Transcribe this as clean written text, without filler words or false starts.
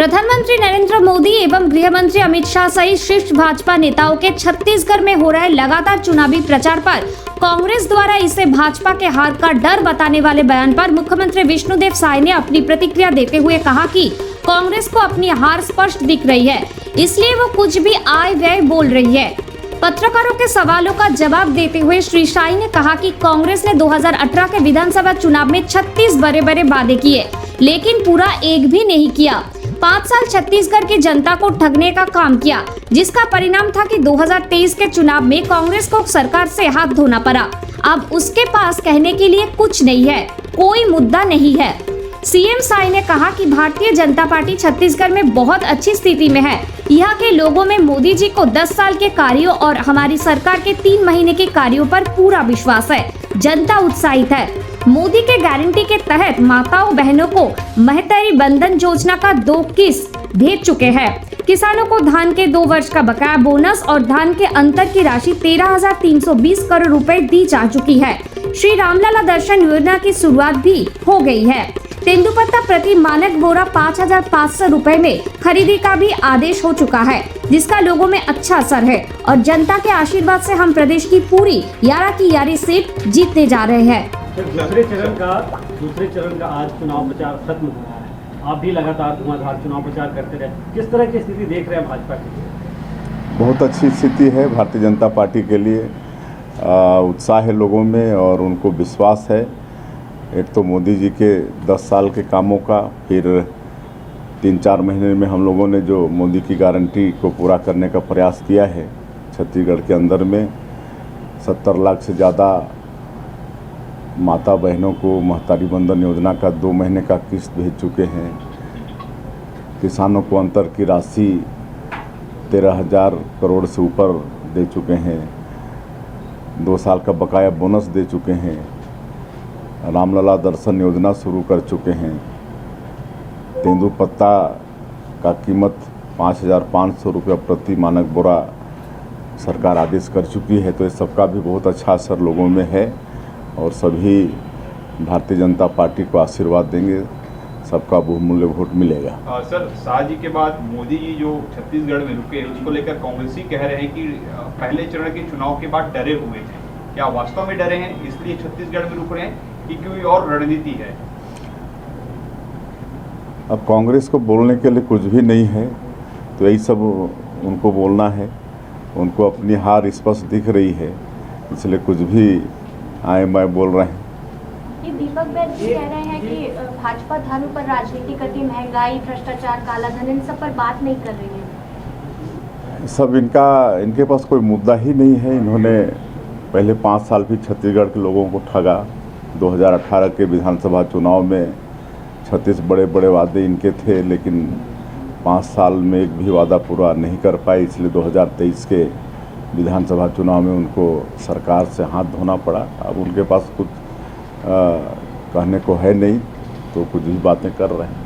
प्रधानमंत्री नरेंद्र मोदी एवं गृह मंत्री अमित शाह सहित शीर्ष भाजपा नेताओं के छत्तीसगढ़ में हो रहे लगातार चुनावी प्रचार पर कांग्रेस द्वारा इसे भाजपा के हार का डर बताने वाले बयान पर मुख्यमंत्री विष्णुदेव साय ने अपनी प्रतिक्रिया देते हुए कहा कि कांग्रेस को अपनी हार स्पष्ट दिख रही है, इसलिए वो कुछ भी आय व्यय बोल रही है। पत्रकारों के सवालों का जवाब देते हुए श्री साय ने कहा कि कांग्रेस ने 2018 के विधानसभा चुनाव में 36 बड़े वादे किए, लेकिन पूरा एक भी नहीं किया। 5 साल छत्तीसगढ़ की जनता को ठगने का काम किया, जिसका परिणाम था कि 2023 के चुनाव में कांग्रेस को सरकार से हाथ धोना पड़ा। अब उसके पास कहने के लिए कुछ नहीं है, कोई मुद्दा नहीं है। सीएम साय ने कहा कि भारतीय जनता पार्टी छत्तीसगढ़ में बहुत अच्छी स्थिति में है। यहाँ के लोगों में मोदी जी को 10 साल के कार्यों और हमारी सरकार के 3 महीने के कार्यों पर पूरा विश्वास है। जनता उत्साहित है। मोदी के गारंटी के तहत माताओं बहनों को महतारी बंधन योजना का 2 किस्त भेज चुके हैं। किसानों को धान के 2 वर्ष का बकाया बोनस और धान के अंतर की राशि 13,320 करोड़ रुपए दी जा चुकी है। श्री रामलला दर्शन योजना की शुरुआत भी हो गई है। तेंदुपत्ता प्रति मानक बोरा 5,500 रुपए में खरीदी का भी आदेश हो चुका है, जिसका लोगों में अच्छा असर है और जनता के आशीर्वाद से हम प्रदेश की पूरी 11 की 11 सीट जीतने जा रहे हैं। दूसरे चरण का आज चुनाव प्रचार खत्म हुआ है। आप भी लगातार धुआंधार चुनाव प्रचार करते रहे, किस तरह की स्थिति देख रहे हैं भाजपा की? बहुत अच्छी स्थिति है भारतीय जनता पार्टी के लिए। उत्साह है लोगों में और उनको विश्वास है। एक तो मोदी जी के 10 साल के कामों का, फिर 3-4 महीने में हम लोगों ने जो मोदी की गारंटी को पूरा करने का प्रयास किया है। छत्तीसगढ़ के अंदर में 70 लाख से ज़्यादा माता बहनों को महतारी बंधन योजना का 2 महीने का किस्त भेज चुके हैं। किसानों को अंतर की राशि 13,000 करोड़ से ऊपर दे चुके हैं। 2 साल का बकाया बोनस दे चुके हैं। रामलला दर्शन योजना शुरू कर चुके हैं। तेंदुपत्ता का कीमत 5,500 रुपये प्रति मानक बोरा सरकार आदेश कर चुकी है। तो इस सबका भी बहुत अच्छा असर लोगों में है और सभी भारतीय जनता पार्टी को आशीर्वाद देंगे। सबका बहुमूल्य वोट मिलेगा। सर, शाह जी के बाद मोदी जी जो छत्तीसगढ़ में रुके, उसको लेकर कांग्रेसी कह रहे हैं कि पहले चरण के चुनाव के बाद डरे हुए थे। क्या वास्तव में डरे हैं, इसलिए छत्तीसगढ़ में रुक रहे हैं कि कोई और रणनीति है? अब कांग्रेस को बोलने के लिए कुछ भी नहीं है, तो यही सब उनको बोलना है। उनको अपनी हार स्पष्ट दिख रही है, इसलिए कुछ भी आए मैं बोल रहे हैं। ये दीपक बैद जी कह रहे हैं कि भाजपा धर्म पर राजनीति करती, महंगाई, भ्रष्टाचार, कालाधन, इन सब पर बात नहीं कर रही है। सब इनके पास कोई मुद्दा ही नहीं है। इन्होंने पहले 5 साल भी छत्तीसगढ़ के लोगों को ठगा। 2018 के विधानसभा चुनाव में 36 बड़े वादे इनके थे, लेकिन 5 साल में एक भी वादा पूरा नहीं कर पाए। इसलिए 2023 के विधानसभा चुनाव में उनको सरकार से हाथ धोना पड़ा। अब उनके पास कुछ कहने को है नहीं, तो कुछ भी बातें कर रहे हैं।